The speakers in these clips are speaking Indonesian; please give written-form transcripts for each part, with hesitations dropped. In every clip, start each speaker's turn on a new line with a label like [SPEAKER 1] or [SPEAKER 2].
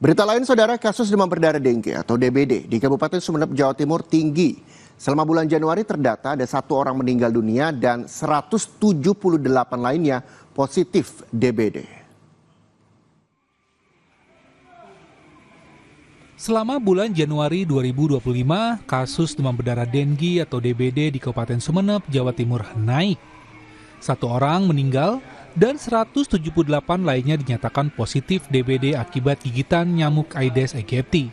[SPEAKER 1] Berita lain, saudara, kasus demam berdarah dengue atau DBD di Kabupaten Sumeneb, Jawa Timur tinggi. Selama bulan Januari terdata ada 1 orang meninggal dunia dan 178 lainnya positif DBD.
[SPEAKER 2] Selama bulan Januari 2025, kasus demam berdarah dengue atau DBD di Kabupaten Sumeneb, Jawa Timur naik. 1 orang meninggal dan 178 lainnya dinyatakan positif DBD akibat gigitan nyamuk Aedes aegypti.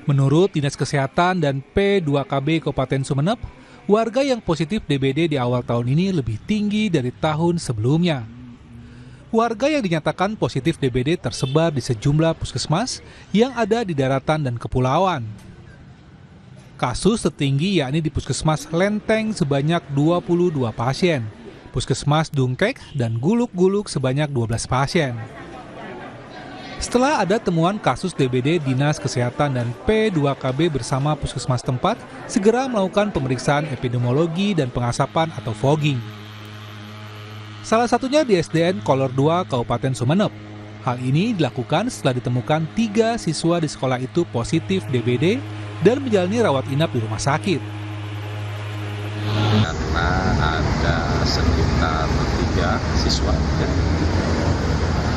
[SPEAKER 2] Menurut Dinas Kesehatan dan P2KB Kabupaten Sumeneb, warga yang positif DBD di awal tahun ini lebih tinggi dari tahun sebelumnya. Warga yang dinyatakan positif DBD tersebar di sejumlah puskesmas yang ada di daratan dan kepulauan. Kasus tertinggi yakni di Puskesmas Lenteng sebanyak 22 pasien, Puskesmas Dungkek dan Guluk-Guluk sebanyak 12 pasien. Setelah ada temuan kasus DBD, Dinas Kesehatan dan P2KB bersama puskesmas tempat segera melakukan pemeriksaan epidemiologi dan pengasapan atau fogging. Salah satunya di SDN Kolor 2 Kabupaten Sumeneb. Hal ini dilakukan setelah ditemukan 3 siswa di sekolah itu positif DBD dan menjalani rawat inap di rumah sakit.
[SPEAKER 3] Karena ada sekitar 3 siswa ya,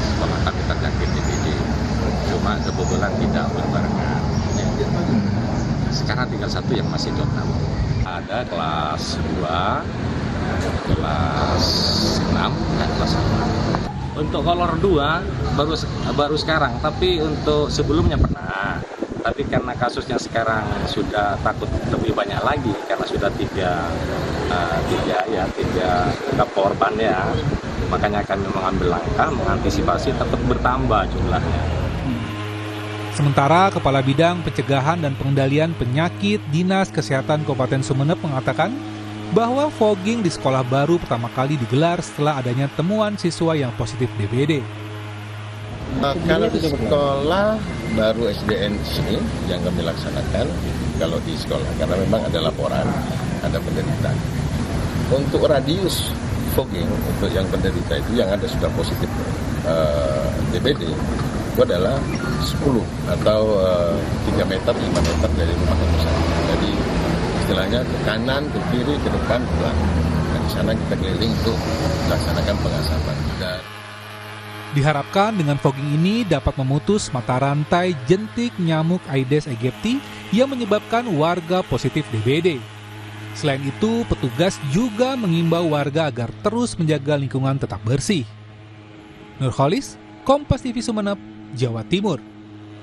[SPEAKER 3] sekolah kami terjangkit DBD, cuma kebetulan tidak berbarengan ya. Sekarang tinggal 1 yang masih down. Ada kelas 2, kelas 6, dan kelas 5. Untuk kolor 2 baru sekarang, tapi untuk sebelumnya pernah. Tapi karena kasusnya sekarang sudah takut lebih banyak lagi karena sudah tiga korban ya, makanya kami mengambil langkah mengantisipasi tetap bertambah jumlahnya.
[SPEAKER 2] Sementara Kepala Bidang Pencegahan dan Pengendalian Penyakit Dinas Kesehatan Kabupaten Sumeneb mengatakan bahwa fogging di sekolah baru pertama kali digelar setelah adanya temuan siswa yang positif DBD.
[SPEAKER 4] Kalau di sekolah baru SDN sini yang kami laksanakan kalau di sekolah, karena memang ada laporan, ada penderita. Untuk radius fogging untuk yang penderita itu yang ada sudah positif DBD itu adalah 10 atau 3 meter, 5 meter dari rumah itu. Jadi istilahnya ke kanan, ke kiri, ke depan, ke belakang. Nah, di sana kita keliling untuk melaksanakan pengasapan.
[SPEAKER 2] Diharapkan dengan fogging ini dapat memutus mata rantai jentik nyamuk Aedes aegypti yang menyebabkan warga positif DBD. Selain itu, petugas juga mengimbau warga agar terus menjaga lingkungan tetap bersih. Nurholis, Kompas TV Sumeneb, Jawa Timur.